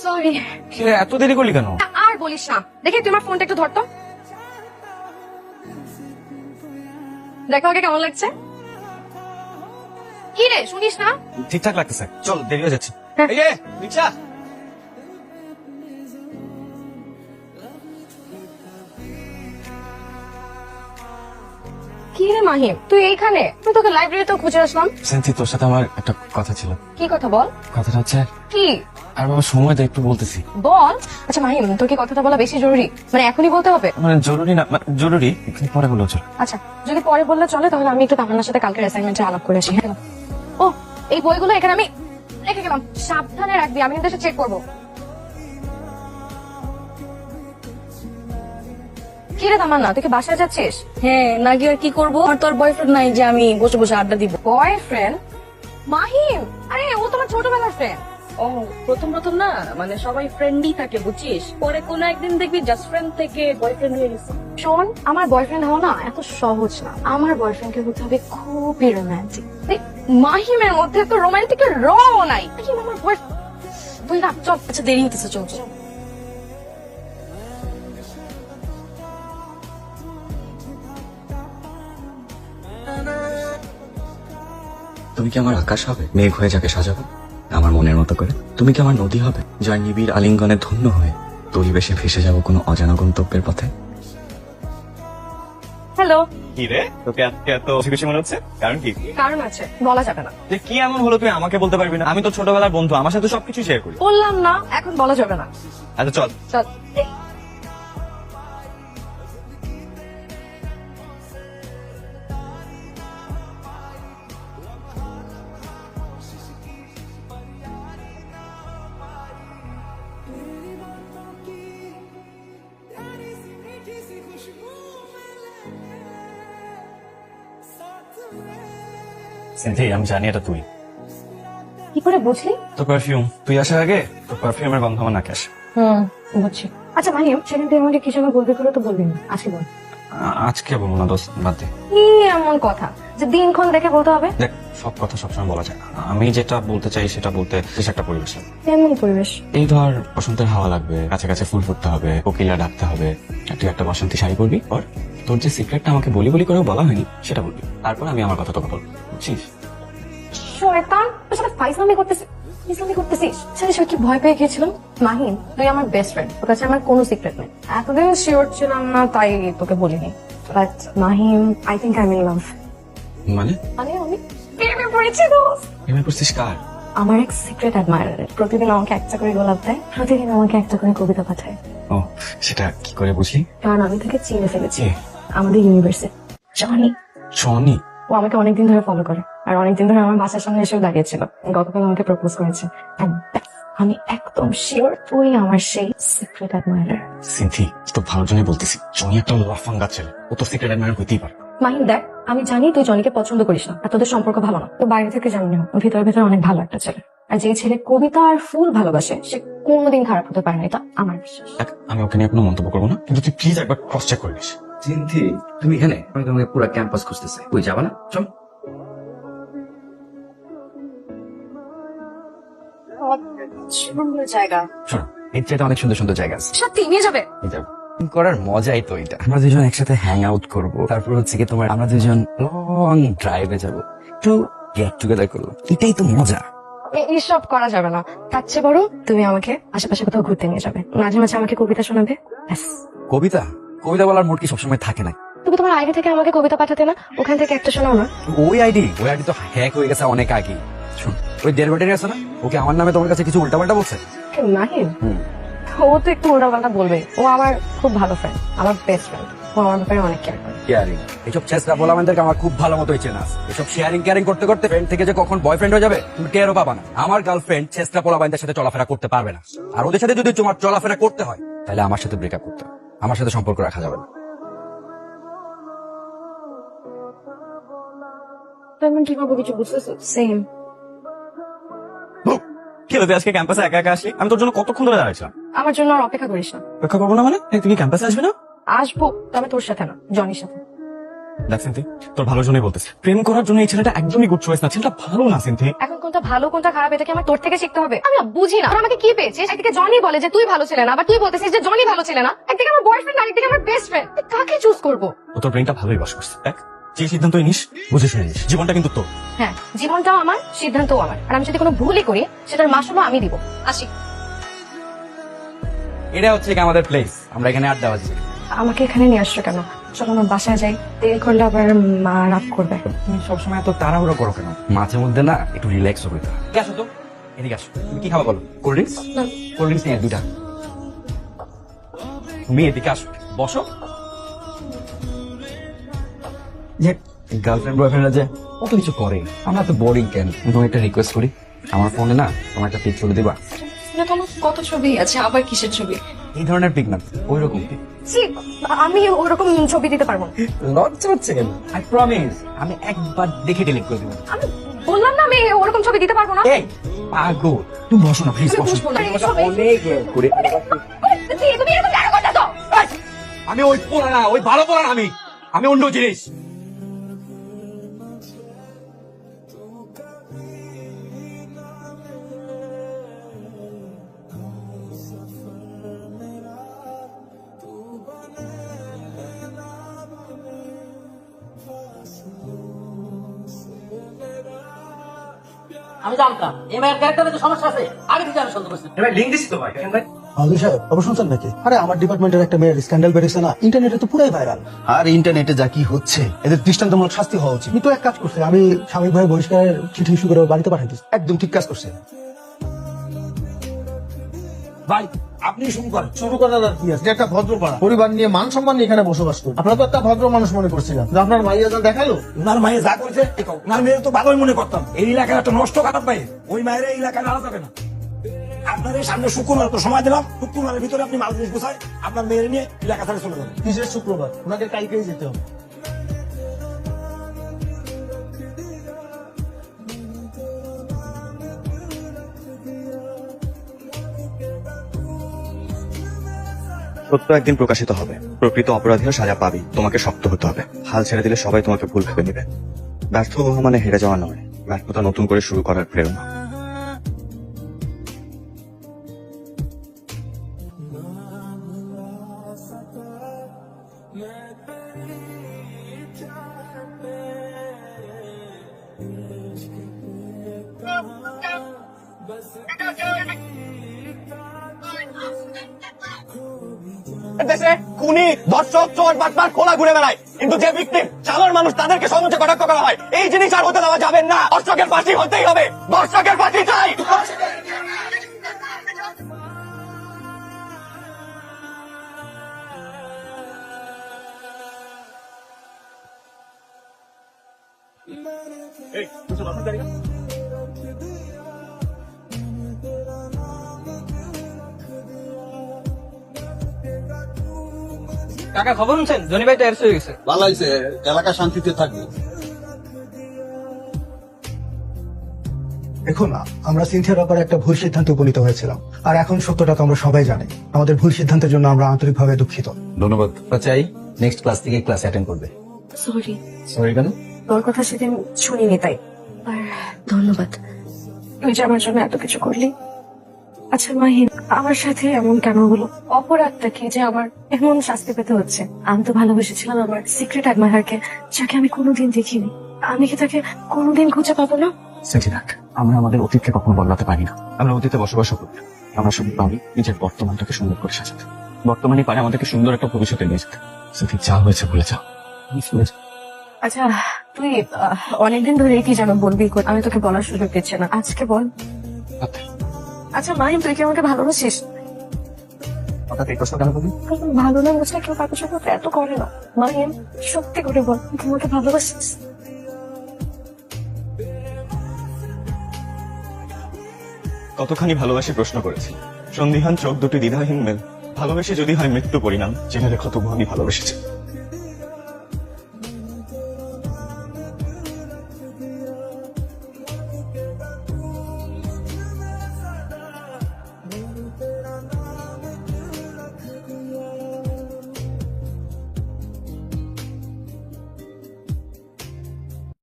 Sorry. কি রে, এত দেরি করলি কেন? আর বলিস না, দেখি তোমার ফোনটা একটু ধরতো। দেখো ওকে কেমন লাগছে। কি রে শুনিস না? ঠিকঠাক লাগতেছে, চল দেরি হয়ে যাচ্ছে। হ্যাঁ। এই যে রিক্সা। কি রে মাহিম, তুই এইখানে? তুই তোকে লাইব্রেরিতেও খুঁজে আসলাম। সেন্থি, তোর সাথে আমার একটা কথা ছিল। কি কথা বল। কথাটা হচ্ছে, কি? আর বাবা সময় দে, একটু বলতেছি। বল। আচ্ছা মাহিম, তোর কি কথাটা বলা বেশি জরুরি? মানে এখনই বলতে হবে? মানে জরুরি না, মানে জরুরি, কিন্তু পরে বলেও চল। আচ্ছা, যদি পরে বললে চলে, তাহলে আমি একটু তামান্নার সাথে কালকের অ্যাসাইনমেন্টে আলাপ করে আসি। হ্যাঁ। ও, এই বইগুলো এখানে আমি রেখে গেলাম, সাবধানে রাখবি, আমি কিন্তু চেক করবো। কি রে তামান্না, তুই কি বাসায় যাচ্ছিস? হ্যাঁ, না গিয়ে আর কি করবো? আমার তো আর বয়ফ্রেন্ড নাই যে আমি বসে বসে আড্ডা দিব। বয়ফ্রেন্ড? মাহিম, আরে ও তোমার ছোটবেলার ফ্রেন্ড। ও, প্রথম প্রথম না, মানে সবাই ফ্রেন্ডই থাকে বুঝছিস, পরে কোনো একদিন দেখবি জাস্ট ফ্রেন্ড থেকে বয়ফ্রেন্ড হয়ে গেছে। শোন, আমার বয়ফ্রেন্ড হওয়া না এত সহজ না। আমার বয়ফ্রেন্ডকে হতে হবে খুবই রোমান্টিক। মাহিমের মধ্যে তো রোমান্টিকের রও নাই। মাহিম আমার বয়ফ্রেন্ড। তুই না, চল। আচ্ছা দেরি হতেছে, চল চল। তুমি কি আমার আকাশ হবে, মেঘ হয়ে যাকে সাজাবো আমার মনের মতো করে? তুমি কি আমার নদী হবে, যার নিবিড় আলিঙ্গনে ধন্য হয়ে পরিবেশে ভেসে যাব কোনো অজানা গন্তব্যের পথে? হ্যালো। কি রে, তোকে আজকে এত খুশি মনে হচ্ছে? কারণ কি? কারণ আছে, বলা যাবে না। যে কি এমন হলো তুই আমাকে বলতে পারবি না? আমি তো ছোটবেলার বন্ধু, আমার সাথে সবকিছু শেয়ার করি। বললাম না, এখন বলা যাবে না। আচ্ছা চল। চল। সেন্থি, আমি জানি এটা তুই। কি করে বুঝলি? তোর পারফিউম, তুই আসার আগে তোর পারফিউমের গন্ধ আমার নাকে আসে। বুঝছি। আচ্ছা মাহিম, সেদিন তুই আমাকে কি সঙ্গে বলবি করে তো বলবি না, আজকে বল। আজকে বলবো না দোস্ত, বাদ দে। কি এমন কথা যে দিনক্ষণ দেখে বলতে হবে? দেখ, সব কথা সবসময় বলা যায় না। আমি যেটা বলতে চাই সেটা বলতে বেশ একটা পরিবেশ লাগবে। কেমন পরিবেশ? এই ধর, বসন্তের হাওয়া লাগবে, কাছে কাছে ফুল ফুটতে হবে, কোকিলা ডাকতে হবে, আর তুই একটা বসন্তী শাড়ি পরবি। আর তোর যে সিক্রেটটা আমাকে বলি বলি করেও বলা হয়নি সেটা বলবি, তারপর আমি আমার কথা তোকে বলবো, বুঝছিস? শয়তান, তোর সাথে ফাইজলামি করতেছিস। জানিস আমি কি ভয় পেয়ে গিয়েছিলাম? মাহিম, তুই আমার বেস্ট ফ্রেন্ড, তোর কাছে আমার কোনো সিক্রেট নেই। এতদিন শিওর ছিলাম না, তাই তোকে বলিনি। But Mahim, I think I am in love. মানে মানে আমি প্রেমে পড়েছি দোস্ত। এমনি করছিস কার? আমার এক সিক্রেট অ্যাডমায়ারার, প্রতিদিন আমাকে একটা করে গোলাপ দেয়, প্রতিদিন আমাকে একটা করে কবিতা পাঠায়। ও, সেটা কি করে বুঝলি? কারণ আমি তাকে চিনে ফেলেছি কে? আমাদের ইউনিভার্সিটি। জনি। জনি? ও আমাকে অনেকদিন ধরে ফলো করে, আর অনেকদিন ধরে আমার বাসার সামনে এসেও দাঁড়িয়েছিল। গতকাল আমাকে প্রপোজ করেছে। And আমি একদম শিওর তুই আমার সেই সিক্রেট অ্যাডমায়ারার। সিনথি, তো ভালো জন্যই বলতেছি, জনি একটা লাফাঙ্গা ছেলে, ও তো সিক্রেট অ্যাডমায়ার হইতেই পারে। মাহিম দেখ, আমি জানি তুই জনিকে পছন্দ করিস না, আর তোদের সম্পর্ক ভালো না। তো বাইরে থেকে জানি না, ভিতরে ভিতরে অনেক ভালো একটা ছেলে। আর যে ছেলে কবিতা আর ফুল ভালোবাসে, সে কোনোদিন খারাপ হতে পারে না, এটা আমার বিশ্বাস। দেখ, আমি ওকে নিয়ে কোনো মন্তব্য করবো না, কিন্তু তুই প্লিজ একবার ক্রস চেক করে নিস। চিন্তি, তুমি এখানে? আমি তোমাকে পুরো ক্যাম্পাস খুঁজতেছি, কই যাবা না? চল। সুন্দর জায়গা। শোনো, এর চাইতে অনেক সুন্দর সুন্দর জায়গা আছে। সত্যি নিয়ে যাবে? করার মজাই তো এটা। আমরা দুজন একসাথে হ্যাং আউট করবো, তারপর হচ্ছে কি তোমার আমরা দুজন লং ড্রাইভে যাবো, একটু গেট টুগেদার করবো, এটাই তো মজা। এইসব করা যাবে না, তার চেয়ে বরং তুমি আমাকে আশেপাশে কোথাও ঘুরতে নিয়ে যাবে, মাঝে মাঝে আমাকে কবিতা শোনাবে। ব্যাস। কবিতা? কবিতা বলার মুড কি সবসময় থাকে না? তুমি তোমার আইডি থেকে আমাকে কবিতা পাঠাতে না, ওখান থেকে একটা শোনাও না। ওই আইডি তো হ্যাক হয়ে গেছে অনেক আগে। শোন, ওই দেড় ব্যাটারি আছে না, ওকে আমার নামে তোমার কাছে কিছু উল্টাপাল্টা বলছে। নাহিম, ও তো একটু উল্টাপাল্টা বলবে। ও আমার খুব ভালো ফ্রেন্ড, আমার বেস্ট ফ্রেন্ড। ও আমার ব্যাপারে অনেক কেয়ার করে। কেয়ারিং? এসব চেষ্টা বলা আমাদেরকে আমার খুব ভালো মতোই চেনা আছে। এসব শেয়ারিং কেয়ারিং করতে করতে ফ্রেন্ড থেকে যে কখন বয়ফ্রেন্ড হয়ে যাবে তুমি টেরও পাবা না। আমার গার্লফ্রেন্ড চেষ্টা পোলাবাইনদের সাথে চলাফেরা করতে পারবে না, আর ওদের সাথে যদি তোমার চলাফেরা করতে হয় তাহলে আমার সাথে ব্রেকআপ করতে হবে। আমার সাথে সম্পর্ক রাখা যাবে না। তেমন কি করবো কিছু বুঝতেছো? সেম। কি হলো, তুই আজকে ক্যাম্পাসে একা একা আসলি? আমি তোর জন্য কতক্ষণ ধরে দাঁড়াইছিলাম। আমার জন্য আর অপেক্ষা করিস না। অপেক্ষা করবো না মানে? তুই কি ক্যাম্পাসে আসবি না? আসবো, তবে তোর সাথে না, জনির সাথে। দেখ সিনথি, তোর ভালোর জন্যই বলতেছি, প্রেম করার জন্য এই ছেলেটা একদমই গুড চয়েস না, ছেলেটা ভালো না সিনথি। এখন কোনটা ভালো কোনটা খারাপ এটা কি আমার তোর থেকে শিখতে হবে? আমি না বুঝি না, তোর আমাকে কি পেয়েছিস? একদিকে জনি বলে যে তুই ভালো ছেলে না, আবার তুই বলতেছিস যে জনি ভালো ছেলে না। একদিকে আমার বয়ফ্রেন্ড, আরেকদিকে আমার বেস্ট ফ্রেন্ড। কাকে চুজ করবো? ও তোর ব্রেনটা ভালোই বাস করছে। দেখ, যে সিদ্ধান্তই নিস বুঝে শুনে নিস, জীবনটা কিন্তু তোর। হ্যাঁ, জীবনটাও আমার, সিদ্ধান্তও আমার। আর আমি যদি কোনো ভুলই করি সেটার মাসুলও আমি দিব। আসি। এটা হচ্ছে কি আমাদের প্লেস, আমরা এখানে আড্ডা বাজি। আমাকে এখানে নিয়ে আসছো কেন? চলো না বাসায় যাই, দেরি করলে আবার মা রাগ করবে। তুমি সবসময় এত তাড়াহুড়ো করো কেন? মাঝে মধ্যে না একটু রিল্যাক্স করতে হয়। ঠিক আছে তো, এদিকে আসো। তুমি কি খাবা বলো? Cold drinks? কোল্ড ড্রিঙ্কস নিয়ে 2টা। তুমি এদিকে আসো, বসো। যে গার্লফ্রেন্ড বয়ফ্রেন্ডরা যে কত কিছু করে, আমরা তো বোরিং কেন? তুমি একটা রিকোয়েস্ট করি, আমার ফোনে না তোমার একটা পিক তুলে দিবা। তোমার কত ছবি আছে, আবার কিসের ছবি? এই ধরনের পিক না, ওই রকম পিক। ছি, আমি ওরকম ছবি দিতে পারবো না। লজ্জা হচ্ছে কেন? আই প্রমিস, আমি একবার দেখে ডিলিট করে দেবো। আমি বললাম না আমি ওরকম ছবি দিতে পারবো না। এই পাগল, তুমি বসো না প্লিজ, আমি বসো। বসবো না, এই সব- অনেক করে তুমি এরকম কেন করতেছো? আমি ওই পোলা না, ওই ভালো পোলা না, আমি অন্য জিনিস। আমি জানতাম এই মায়ের ক্যারেক্টারে সমস্যা আছে, আগে থেকে আমি সন্দেহ করছি। এবার লিঙ্ক দিছি তো ভাই, দেখেন ভাই। আলু সাহেব খবর শুনছেন নাকি? আরে আমার ডিপার্টমেন্টের একটা মেয়ের স্ক্যান্ডাল বেরিয়েছে না, ইন্টারনেটে তো পুরাই ভাইরাল। আর ইন্টারনেটে যা কি হচ্ছে, এদের দৃষ্টান্তমূলক শাস্তি হওয়া উচিত। আমি তো এক কাজ করছে, আমি সাময়িকভাবে বহিষ্কারের চিঠি ইস্যু করে বাড়িতে পাঠিয়ে দিচ্ছি। একদম ঠিক কাজ করছে। ভাই আপনি শুরু করার আর কি আছে? এটা একটা ভদ্র পাড়া, পরিবার নিয়ে মান সম্মান নিয়ে এখানে বসবাস করি। আপনারা তো একটা ভদ্র মানুষ মনে করছিলেন, যে আপনার মাইয়া যা দেখালো, উনার মায়ে যা করেছে উনার মেয়ের তো ভালোই মনে করতাম। এই এলাকার একটা নষ্ট খারাপ পাই, ওই মায়ের এই এলাকায় আনা যাবে না। আপনার এই সামনে শুক্রবার তো সময় দিলাম, শুক্রবারের ভিতরে আপনি মাল জিনিস গোছায় আপনার মেয়ের নিয়ে এলাকা ছেড়ে চলে যাবেন। কিসের শুক্রবার? ওনাকে কালকেই যেতে হবে। সত্য একদিন প্রকাশিত হবে, প্রকৃত অপরাধীরা সাজা পাবি, তোমাকে শক্ত হতে হবে। হাল ছেড়ে দিলে সবাই তোমাকে ভুল ভেবে নেবে। ব্যর্থ হওয়া মানে হেরে যাওয়া নয়, ব্যর্থতা নতুন করে শুরু করার প্রেরণা। দেশে খুনি, ধর্ষক, চোর, বাটপার খোলা ঘুরে বেড়ায়, কিন্তু যে ভিকটিম সাধারণ মানুষ তাদেরকে সমুচে কটাক্ষ করা হয়। এই জিনিস আর হতে দেওয়া যাবে না। ধর্ষকের ফাঁসি হতেই হবে, ধর্ষকের ফাঁসি চাই। কাকা খবর শুনছেন? জনি ভাই তো অ্যারেস্ট হয়ে গেছে। ভালো হয়েছে, এলাকা শান্তিতে থাকবে। দেখুন না, আমরা সিনথিয়ার ব্যাপারে একটা ভুল সিদ্ধান্তে উপনীত হয়েছিলাম, আর এখন সত্যটা তো আমরা সবাই জানি। আমাদের ভুল সিদ্ধান্তের জন্য আমরা আন্তরিকভাবে দুঃখিত। ধন্যবাদ। চাই নেক্সট ক্লাস থেকে ক্লাস অ্যাটেন্ড করবে। সরি, সরি কেন? তোর কথা সেদিন শুনিনি তাই। আর ধন্যবাদ, তুই যে আমার জন্য এত কিছু করলি। আচ্ছা মাহিন, আমার সাথে এমন কেন হলো? অপরাধটা কি যে আমার এমন শাস্তি পেতে হচ্ছে? আমি তো ভালোবেসেছিলাম আমার সিক্রেট অ্যাডমায়ারকে, যাকে আমি কোনোদিন দেখিনি। আমি কি তাকে কোনোদিন খুঁজে পাবো না? সেটি থাক, আমরা আমাদের অতীতকে কখনো বদলাতে পারি না। আমরা অতীতে বসবাস করি, আমরা শুধু পারি নিজের বর্তমানটাকে সুন্দর করে সাজাতে। বর্তমানে পারে আমাদেরকে সুন্দর একটা ভবিষ্যতে নিয়ে যেতে। সেটি যা হয়েছে ভুলে যাও, ভুলে যাও। আচ্ছা, তুই অনেকদিন ধরে কি যেন বলবি, আমি তোকে বলার সুযোগ দিচ্ছি না, আজকে বল। আচ্ছা মাহিন, তুই কি আমাকে ভালোবাসিস? হঠাৎ এই প্রশ্ন কেন বলি? ভালো না বুঝলে কেউ কারোর সাথে এত করে না। মাহিন, সত্যি করে বল, তুই আমাকে ভালোবাসিস? কতখানি ভালোবাসি প্রশ্ন করেছি, সন্দিহান চোখ দুটি দ্বিধাহীন মেল। ভালোবেসে যদি হয় মৃত্যু পরিণাম, জেনে রেখো তবু আমি ভালোবেসেছি।